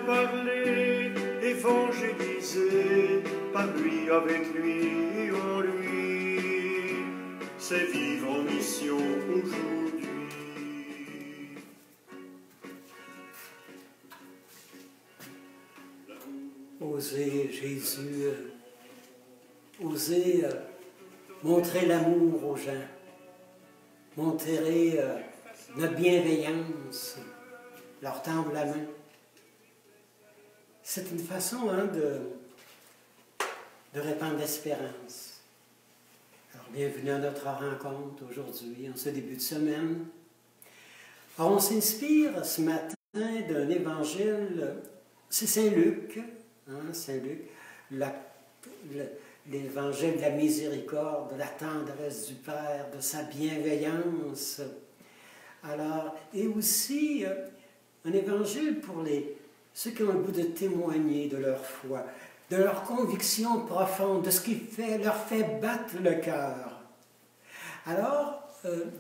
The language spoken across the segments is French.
parler, évangéliser, par lui, avec lui et en lui, c'est vivre en mission aujourd'hui. Osez, Jésus, osez montrer l'amour aux gens, montrer notre bienveillance, leur tendre la main. C'est une façon de répandre l'espérance. Alors, bienvenue à notre rencontre aujourd'hui, en ce début de semaine. Alors, on s'inspire ce matin d'un évangile, c'est Saint Luc, Saint Luc, l'évangile de la miséricorde, de la tendresse du Père, de sa bienveillance. Alors, et aussi un évangile pour ceux qui ont le goût de témoigner de leur foi, de leur conviction profonde, de ce qui leur fait battre le cœur. Alors,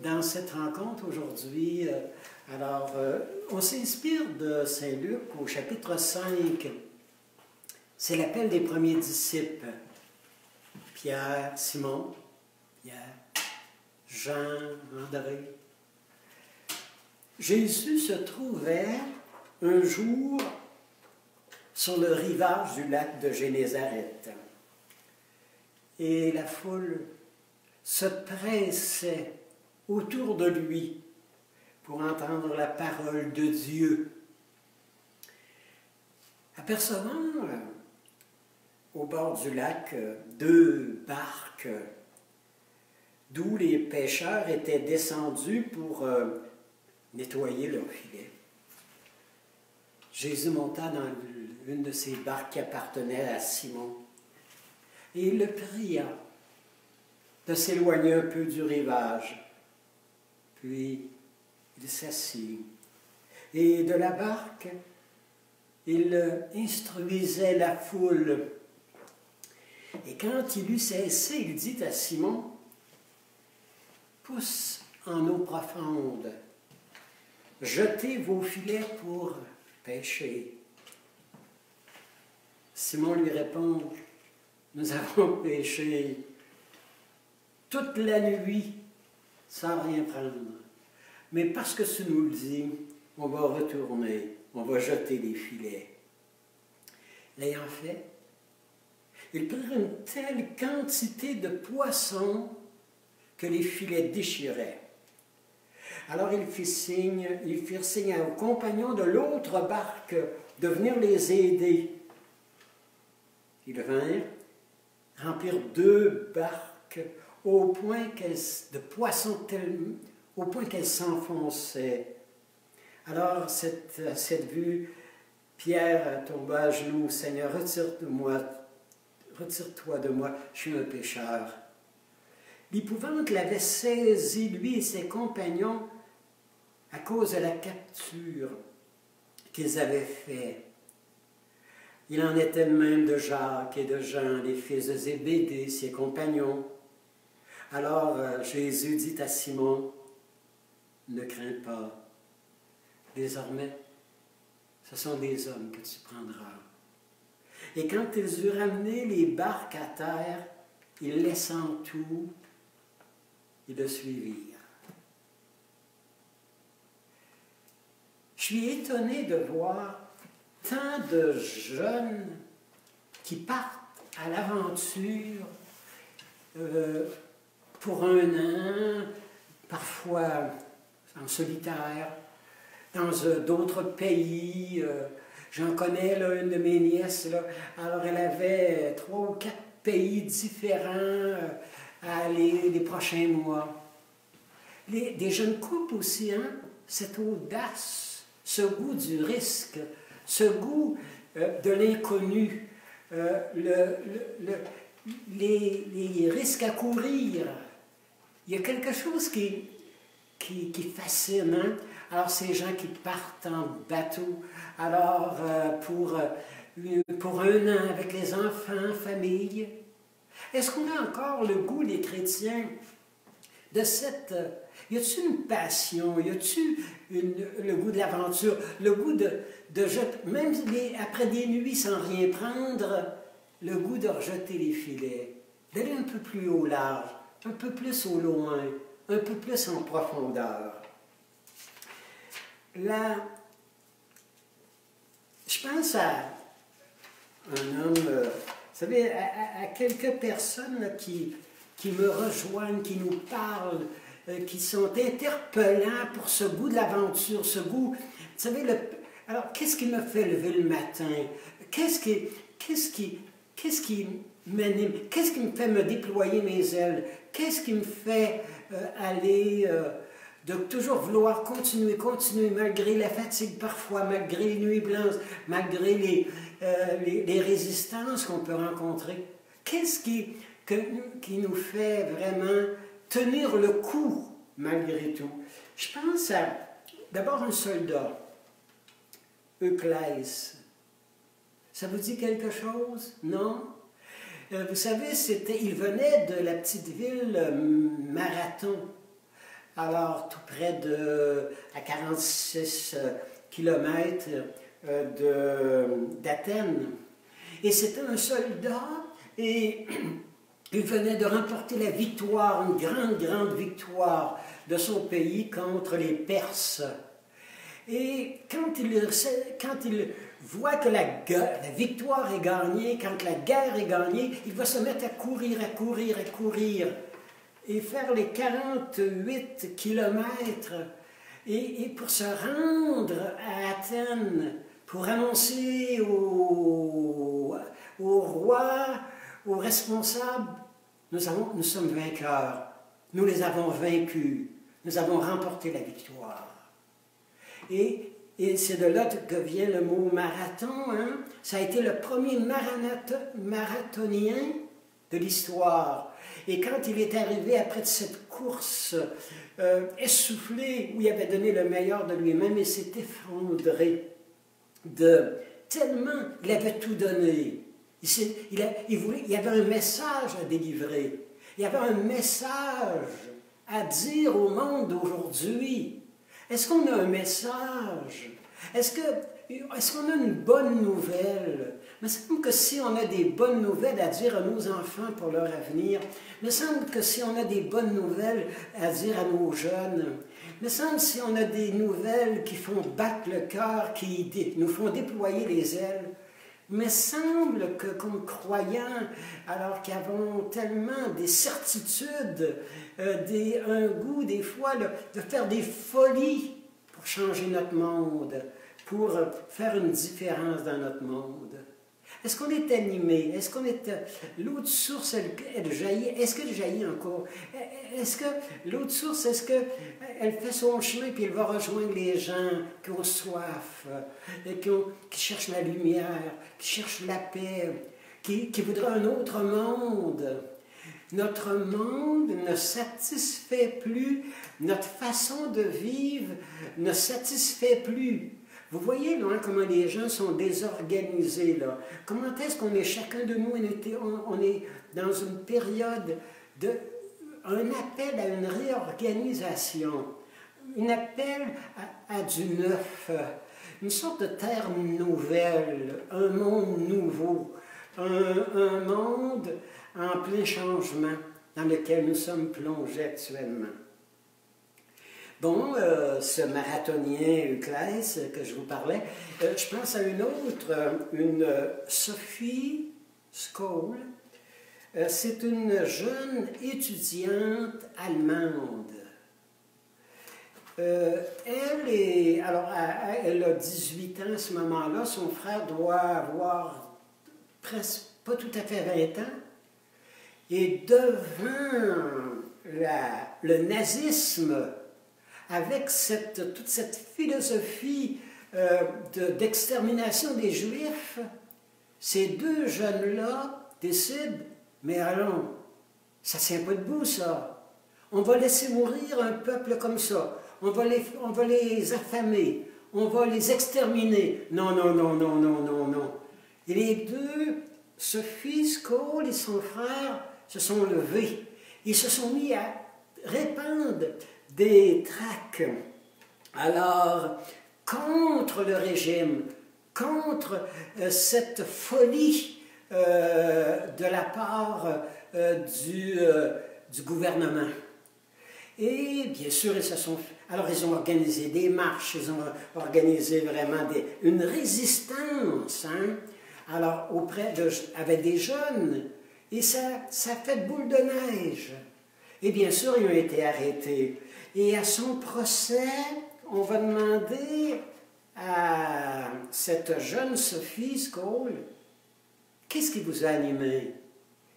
dans cette rencontre aujourd'hui, on s'inspire de Saint Luc au chapitre 5. C'est l'appel des premiers disciples. Pierre, Simon, Pierre, Jean, André. Jésus se trouvait un jour sur le rivage du lac de Génézareth. Et la foule se pressait autour de lui pour entendre la parole de Dieu. Apercevant au bord du lac 2 barques d'où les pêcheurs étaient descendus pour nettoyer leurs filets. Jésus monta dans l'une de ces barques qui appartenait à Simon et il le pria de s'éloigner un peu du rivage. Puis il s'assit et de la barque, il instruisait la foule. Et quand il eut cessé, il dit à Simon, « Pousse en eau profonde, jetez vos filets pour pêcher. » Simon lui répond, « Nous avons pêché toute la nuit sans rien prendre. Mais parce que tu nous le dis, on va retourner, on va jeter les filets. » L'ayant fait, ils prirent une telle quantité de poissons que les filets déchiraient. Alors ils firent signe aux compagnons de l'autre barque de venir les aider. Ils vinrent, remplir 2 barques au point qu'elles s'enfonçaient. Alors, à cette vue, Pierre tomba à genoux. « Seigneur, retire-toi de moi, je suis un pécheur. » L'épouvante l'avait saisi, lui et ses compagnons, à cause de la capture qu'ils avaient faite. Il en était de même de Jacques et de Jean, les fils de Zébédée, ses compagnons. Alors Jésus dit à Simon, « Ne crains pas, désormais, ce sont des hommes que tu prendras. » Et quand ils eurent ramené les barques à terre, ils laissant tout, ils le suivirent. Je suis étonné de voir tant de jeunes qui partent à l'aventure pour 1 an, parfois en solitaire, dans d'autres pays. J'en connais là, une de mes nièces, là, alors elle avait 3 ou 4 pays différents à aller les prochains mois. Des jeunes couples aussi, cette audace, ce goût du risque, ce goût de l'inconnu, les risques à courir. Il y a quelque chose qui fascine. Alors, ces gens qui partent en bateau, alors pour 1 an avec les enfants, famille. Est-ce qu'on a encore le goût, les chrétiens, de cette Y a-t-il une passion? Y a-t-il le goût de l'aventure? Le goût de jeter, même après des nuits sans rien prendre, le goût de rejeter les filets, d'aller un peu plus au large, un peu plus au loin, un peu plus en profondeur. Là, je pense à un homme, vous savez, à quelques personnes là, qui me rejoignent, qui nous parlent, qui sont interpellants pour ce goût de l'aventure, ce goût, vous savez, alors qu'est-ce qui me fait lever le matin? Qu'est-ce qui m'anime? Qu'est-ce qui me fait me déployer mes ailes? Qu'est-ce qui me fait aller, de toujours vouloir continuer, malgré la fatigue parfois, malgré les nuits blanches, malgré les résistances qu'on peut rencontrer? Qu'est-ce qui nous fait vraiment tenir le coup malgré tout? Je pense à d'abord un soldat, Euclès. Ça vous dit quelque chose? Non? Vous savez, il venait de la petite ville Marathon, alors tout près à 46 km d'Athènes. Et c'était un soldat, et il venait de remporter la victoire, une grande victoire de son pays contre les Perses. Et quand il voit que la victoire est gagnée, quand la guerre est gagnée, il va se mettre à courir, et faire les 48 kilomètres, et pour se rendre à Athènes, pour annoncer au roi, aux responsables, nous sommes vainqueurs, nous les avons vaincus, nous avons remporté la victoire. Et c'est de là que vient le mot marathon. Hein? Ça a été le premier marathonien de l'histoire. Et quand il est arrivé après de cette course essoufflé, où il avait donné le meilleur de lui-même, il s'est effondré tellement il avait tout donné. Il y avait un message à délivrer. Il y avait un message à dire au monde d'aujourd'hui. Est-ce qu'on a un message? Est-ce qu'on a une bonne nouvelle? Il me semble que si on a des bonnes nouvelles à dire à nos enfants pour leur avenir, il me semble que si on a des bonnes nouvelles à dire à nos jeunes, il me semble que si on a des nouvelles qui font battre le cœur, qui nous font déployer les ailes, il me semble que comme croyants, alors qu'ils avons tellement des certitudes, un goût des fois de faire des folies pour changer notre monde, pour faire une différence dans notre monde. Est-ce qu'on est animé? Est-ce qu'on est... L'eau de source, elle jaillit? Est-ce qu'elle jaillit encore? Est-ce que l'eau de source, est-ce qu'elle fait son chemin puis elle va rejoindre les gens qui ont soif, qui cherchent la lumière, qui cherchent la paix, qui voudraient un autre monde? Notre monde ne satisfait plus, notre façon de vivre ne satisfait plus. Vous voyez là, comment les gens sont désorganisés. Là. Comment est-ce qu'on est, chacun de nous, on est dans une période un appel à une réorganisation, un appel à du neuf, une sorte de terre nouvelle, un monde nouveau, un monde en plein changement dans lequel nous sommes plongés actuellement. Bon, ce marathonien Euclès que je vous parlais, je pense à une autre, une Sophie Scholl. C'est une jeune étudiante allemande. Elle a 18 ans à ce moment-là. Son frère doit avoir presque pas tout à fait 20 ans. Et devant le nazisme, avec toute cette philosophie d'extermination des Juifs, ces deux jeunes-là décident, mais allons, ça ne tient pas debout, ça. On va laisser mourir un peuple comme ça. On va les affamer. On va les exterminer. Non, non, non, non, non, non, non. Et les deux, Sophie Scholl et son frère, se sont levés. Ils se sont mis à répandre des tracs. Alors, contre le régime, contre cette folie de la part du gouvernement. Et bien sûr, ils ont organisé des marches, ils ont organisé vraiment une résistance, hein? Alors, avec des jeunes, et ça fait boule de neige. Et bien sûr, ils ont été arrêtés. Et à son procès, on va demander à cette jeune Sophie Scholl, qu'est-ce qui vous a animé?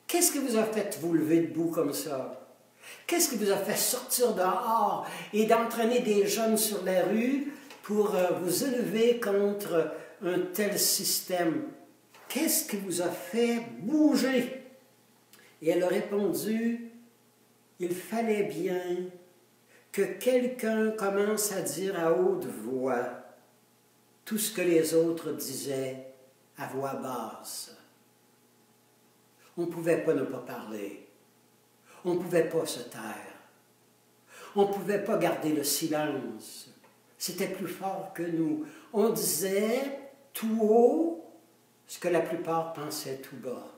Qu'est-ce qui vous a fait vous lever debout comme ça? Qu'est-ce qui vous a fait sortir dehors et d'entraîner des jeunes sur la rue pour vous élever contre un tel système? Qu'est-ce qui vous a fait bouger? Et elle a répondu, il fallait bien que quelqu'un commence à dire à haute voix tout ce que les autres disaient à voix basse. On ne pouvait pas ne pas parler. On ne pouvait pas se taire. On ne pouvait pas garder le silence. C'était plus fort que nous. On disait tout haut ce que la plupart pensaient tout bas.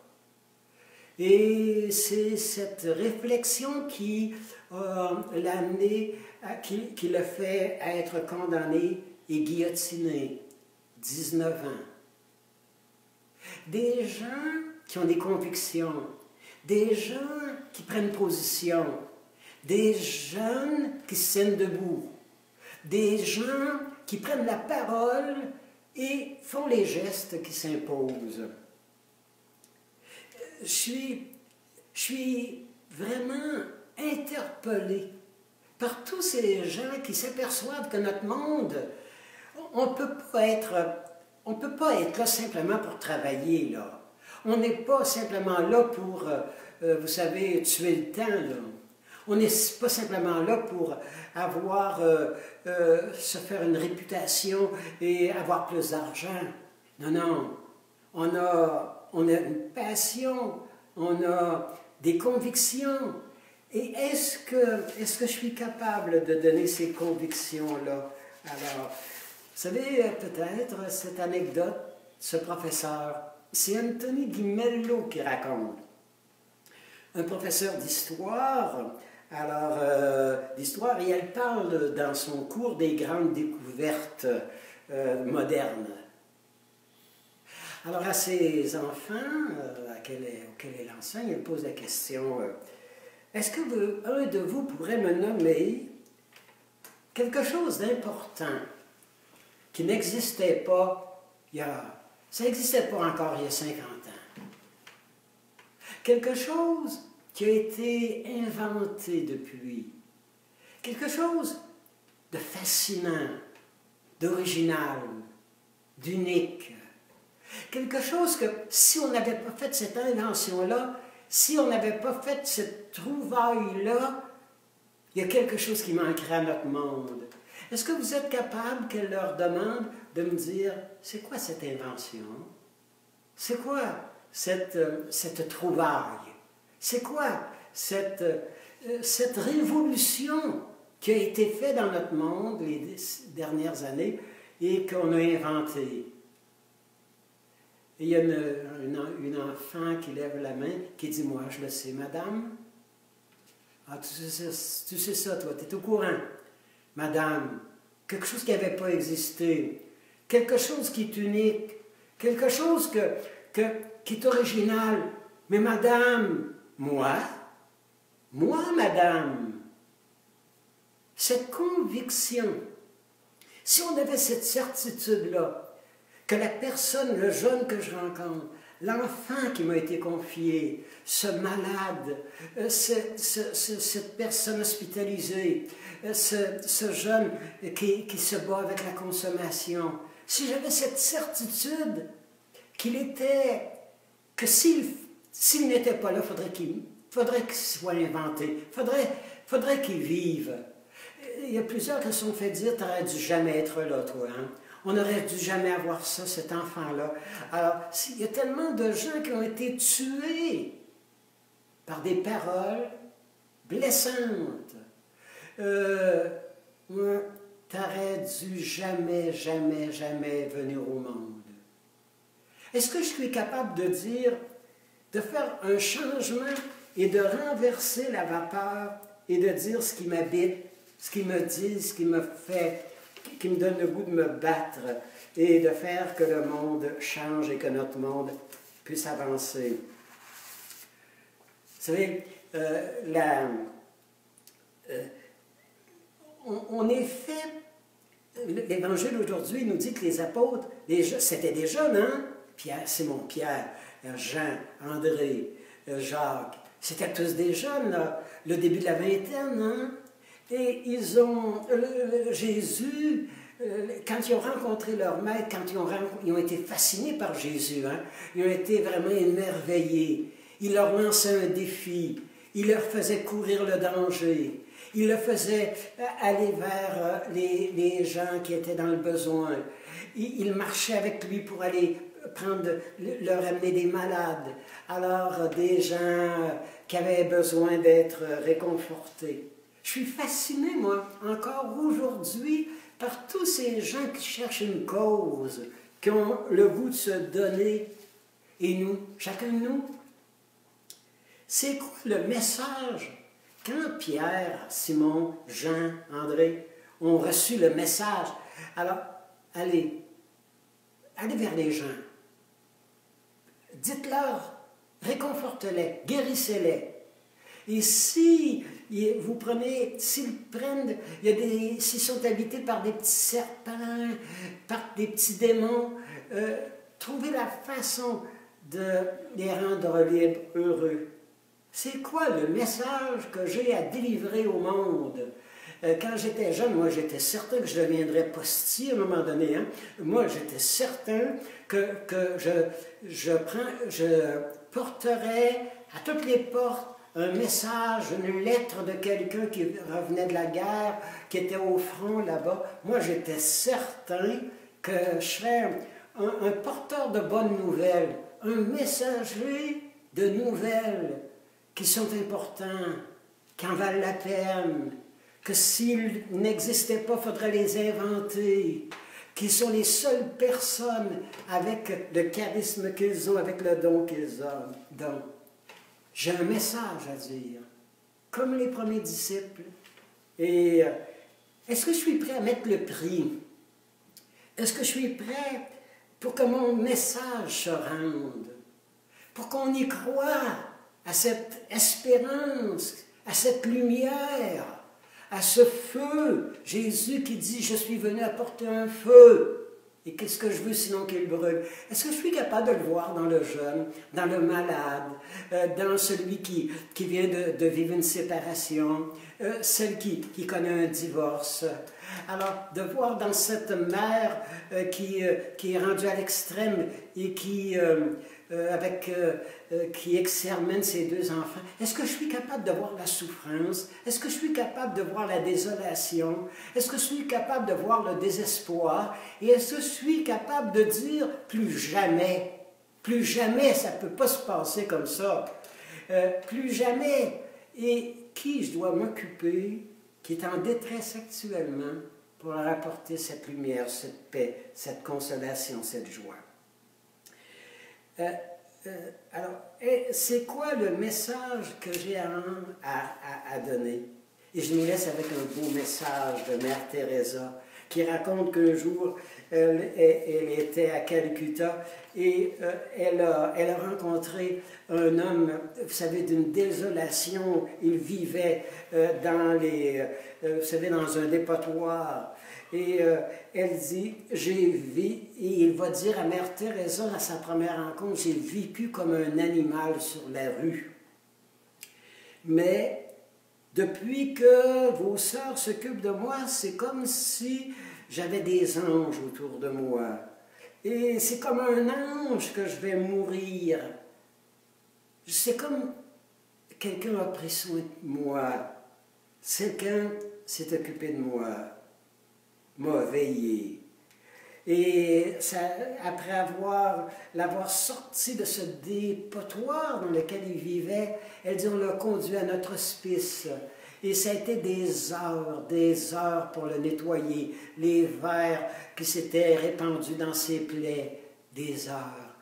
Et c'est cette réflexion qui l'a amené, qui l'a fait être condamné et guillotiné. 19 ans. Des gens qui ont des convictions, des gens qui prennent position, des jeunes qui se tiennent debout, des gens qui prennent la parole et font les gestes qui s'imposent. Je suis vraiment interpellé par tous ces gens qui s'aperçoivent que notre monde, on ne peut pas être là simplement pour travailler, là. On n'est pas simplement là pour, vous savez, tuer le temps, là. On n'est pas simplement là pour avoir, se faire une réputation et avoir plus d'argent. Non, non. On a une passion, on a des convictions. Et est-ce que je suis capable de donner ces convictions-là? Alors, vous savez, peut-être, cette anecdote, ce professeur, c'est Anthony Guimello qui raconte. Un professeur d'histoire, d'histoire, et elle parle dans son cours des grandes découvertes modernes. Alors à ses enfants, auxquels elle enseigne, elle pose la question, est-ce que un de vous pourrait me nommer quelque chose d'important qui n'existait pas ça n'existait pas encore il y a 50 ans. Quelque chose qui a été inventé depuis. Quelque chose de fascinant, d'original, d'unique. Quelque chose que si on n'avait pas fait cette invention-là, si on n'avait pas fait cette trouvaille-là, il y a quelque chose qui manquerait à notre monde. Est-ce que vous êtes capable qu'elle leur demande de me dire, c'est quoi cette invention? C'est quoi cette trouvaille? C'est quoi cette révolution qui a été faite dans notre monde les dernières années et qu'on a inventée? Et il y a une enfant qui lève la main, qui dit, moi, je le sais, madame. Ah, tu sais ça, toi, tu es au courant. Madame, quelque chose qui n'avait pas existé, quelque chose qui est unique, quelque chose qui est original. Mais madame, moi, madame, cette conviction, si on avait cette certitude-là, que la personne, le jeune que je rencontre, l'enfant qui m'a été confié, ce malade, cette personne hospitalisée, ce jeune qui se bat avec la consommation, si j'avais cette certitude que s'il n'était pas là, faudrait qu'il soit inventé, faudrait qu'il vive. Il y a plusieurs qui se sont fait dire, tu n'aurais dû jamais être là, toi, hein? On n'aurait dû jamais avoir ça, cet enfant-là. Alors, il y a tellement de gens qui ont été tués par des paroles blessantes, Moi, t'aurais dû jamais, jamais, jamais venir au monde. Est-ce que je suis capable de dire, de faire un changement et de renverser la vapeur et de dire ce qui m'habite, ce qui me dit, ce qui me fait, qui me donne le goût de me battre et de faire que le monde change et que notre monde puisse avancer. Vous savez, on est fait, l'Évangile aujourd'hui nous dit que les apôtres, c'était des jeunes, hein? Pierre, Simon-Pierre, Jean, André, Jacques, c'était tous des jeunes, là, le début de la vingtaine, hein? Et ils ont, Jésus, quand ils ont rencontré leur maître, quand ils ont été fascinés par Jésus, hein, ils ont été vraiment émerveillés. Il leur lançait un défi, il leur faisait courir le danger, il leur faisait aller vers les gens qui étaient dans le besoin. Il marchait avec lui pour aller leur amener des malades, alors des gens qui avaient besoin d'être réconfortés. Je suis fasciné, moi, encore aujourd'hui, par tous ces gens qui cherchent une cause, qui ont le goût de se donner. Et nous, chacun de nous, c'est quoi le message? Quand Pierre, Simon, Jean, André ont reçu le message, alors allez vers les gens. Dites-leur, réconfortez-les, guérissez-les. Et si vous prenez, s'ils sont habités par des petits serpents, par des petits démons, trouvez la façon de les rendre libres, heureux. C'est quoi le message que j'ai à délivrer au monde? Quand j'étais jeune, moi j'étais certain que je deviendrais postier à un moment donné. Hein? Moi j'étais certain que je porterais à toutes les portes un message, une lettre de quelqu'un qui revenait de la guerre, qui était au front là-bas. Moi, j'étais certain que je serais un porteur de bonnes nouvelles, un messager de nouvelles qui sont importants, qui en valent la peine, que s'ils n'existaient pas, il faudrait les inventer, qui sont les seules personnes avec le charisme qu'ils ont, avec le don qu'ils ont. J'ai un message à dire, comme les premiers disciples. Et est-ce que je suis prêt à mettre le prix? Est-ce que je suis prêt pour que mon message se rende? Pour qu'on y croie à cette espérance, à cette lumière, à ce feu. Jésus qui dit, je suis venu apporter un feu. Et qu'est-ce que je veux sinon qu'il brûle? Est-ce que je suis capable de le voir dans le jeune, dans le malade, dans celui qui vient de vivre une séparation, celle qui connaît un divorce? Alors, de voir dans cette mère qui est rendue à l'extrême et qui extermine ses deux enfants, est-ce que je suis capable de voir la souffrance? Est-ce que je suis capable de voir la désolation? Est-ce que je suis capable de voir le désespoir? Et est-ce que je suis capable de dire plus jamais, ça ne peut pas se passer comme ça, plus jamais? Et qui je dois m'occuper, qui est en détresse actuellement, pour leur apporter cette lumière, cette paix, cette consolation, cette joie? Alors, c'est quoi le message que j'ai à donner? Et je nous laisse avec un beau message de Mère Teresa qui raconte qu'un jour, elle était à Calcutta et elle a rencontré un homme, vous savez, d'une désolation. Il vivait vous savez, dans un dépotoir. Et elle dit, et il va dire à Mère Teresa, à sa première rencontre, j'ai vécu comme un animal sur la rue. Mais depuis que vos sœurs s'occupent de moi, c'est comme si j'avais des anges autour de moi. Et c'est comme un ange que je vais mourir. C'est comme quelqu'un a pris soin de moi. Quelqu'un s'est occupé de moi. M'a veillé. Et après l'avoir sorti de ce dépotoir dans lequel il vivait, elle dit, on l'a conduit à notre hospice. Et ça a été des heures pour le nettoyer, les vers qui s'étaient répandus dans ses plaies, des heures.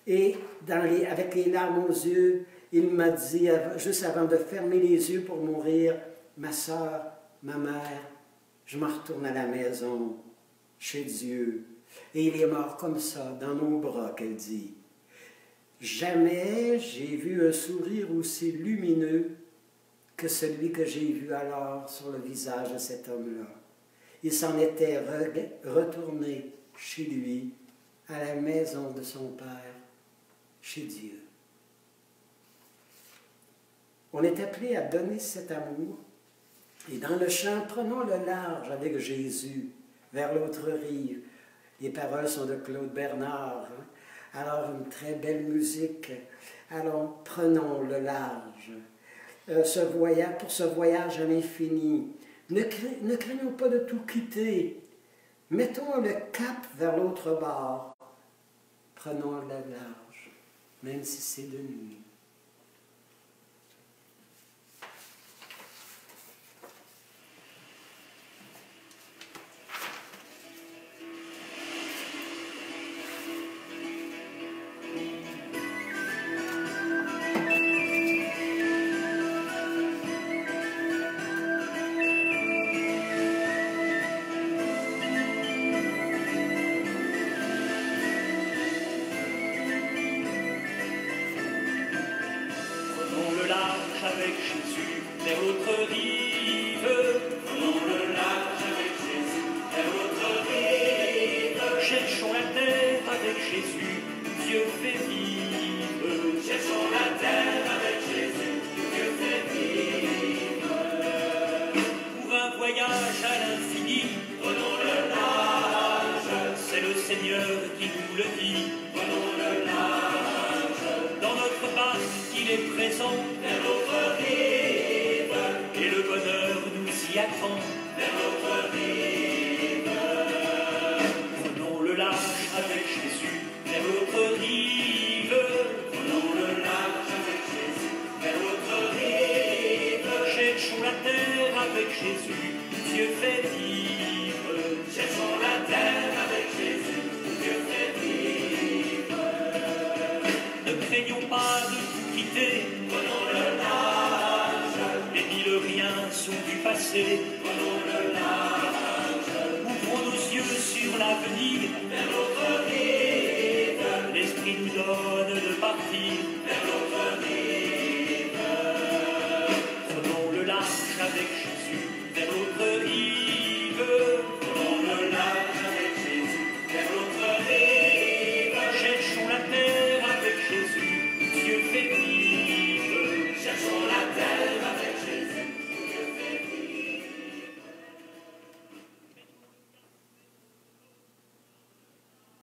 Et avec les larmes aux yeux, il m'a dit, juste avant de fermer les yeux pour mourir, « Ma sœur, ma mère, je me retourne à la maison, chez Dieu. » Et il est mort comme ça, dans nos bras, qu'elle dit. Jamais j'ai vu un sourire aussi lumineux que celui que j'ai vu alors sur le visage de cet homme-là. Il s'en était retourné chez lui, à la maison de son Père, chez Dieu. On est appelé à donner cet amour, et dans le chant, prenons le large avec Jésus, vers l'autre rive. Les paroles sont de Claude Bernard. Alors, une très belle musique. Alors, prenons le large. Pour ce voyage à l'infini, ne craignons pas de tout quitter. Mettons le cap vers l'autre bord. Prenons le large, même si c'est de nuit. Avec Jésus vers l'autre rive. Prenons le large avec Jésus vers l'autre rive. Cherchons la terre avec Jésus, Dieu fait vivre. Cherchons la terre avec Jésus, Dieu fait vivre. Pour un voyage à l'infini, prenons le large. C'est le Seigneur qui nous le dit. Prenons le large. Dans notre barque, il est présent. Vers l'autre rive, et le bonheur nous y attend. Vers l'autre rive, prenons le large avec Jésus. Vers l'autre rive, prenons le large avec Jésus. Vers l'autre rive, cherchons la terre avec Jésus. Dieu fait vivre. Cherchons la terre avec Jésus. Dieu fait vivre. Ne craignons pas de tout quitter. Prenons le large. Les mille riens sont du passé. Prenons le large. Ouvrons nos yeux sur l'avenir. Vers l'autre rive. L'Esprit nous donne de partir.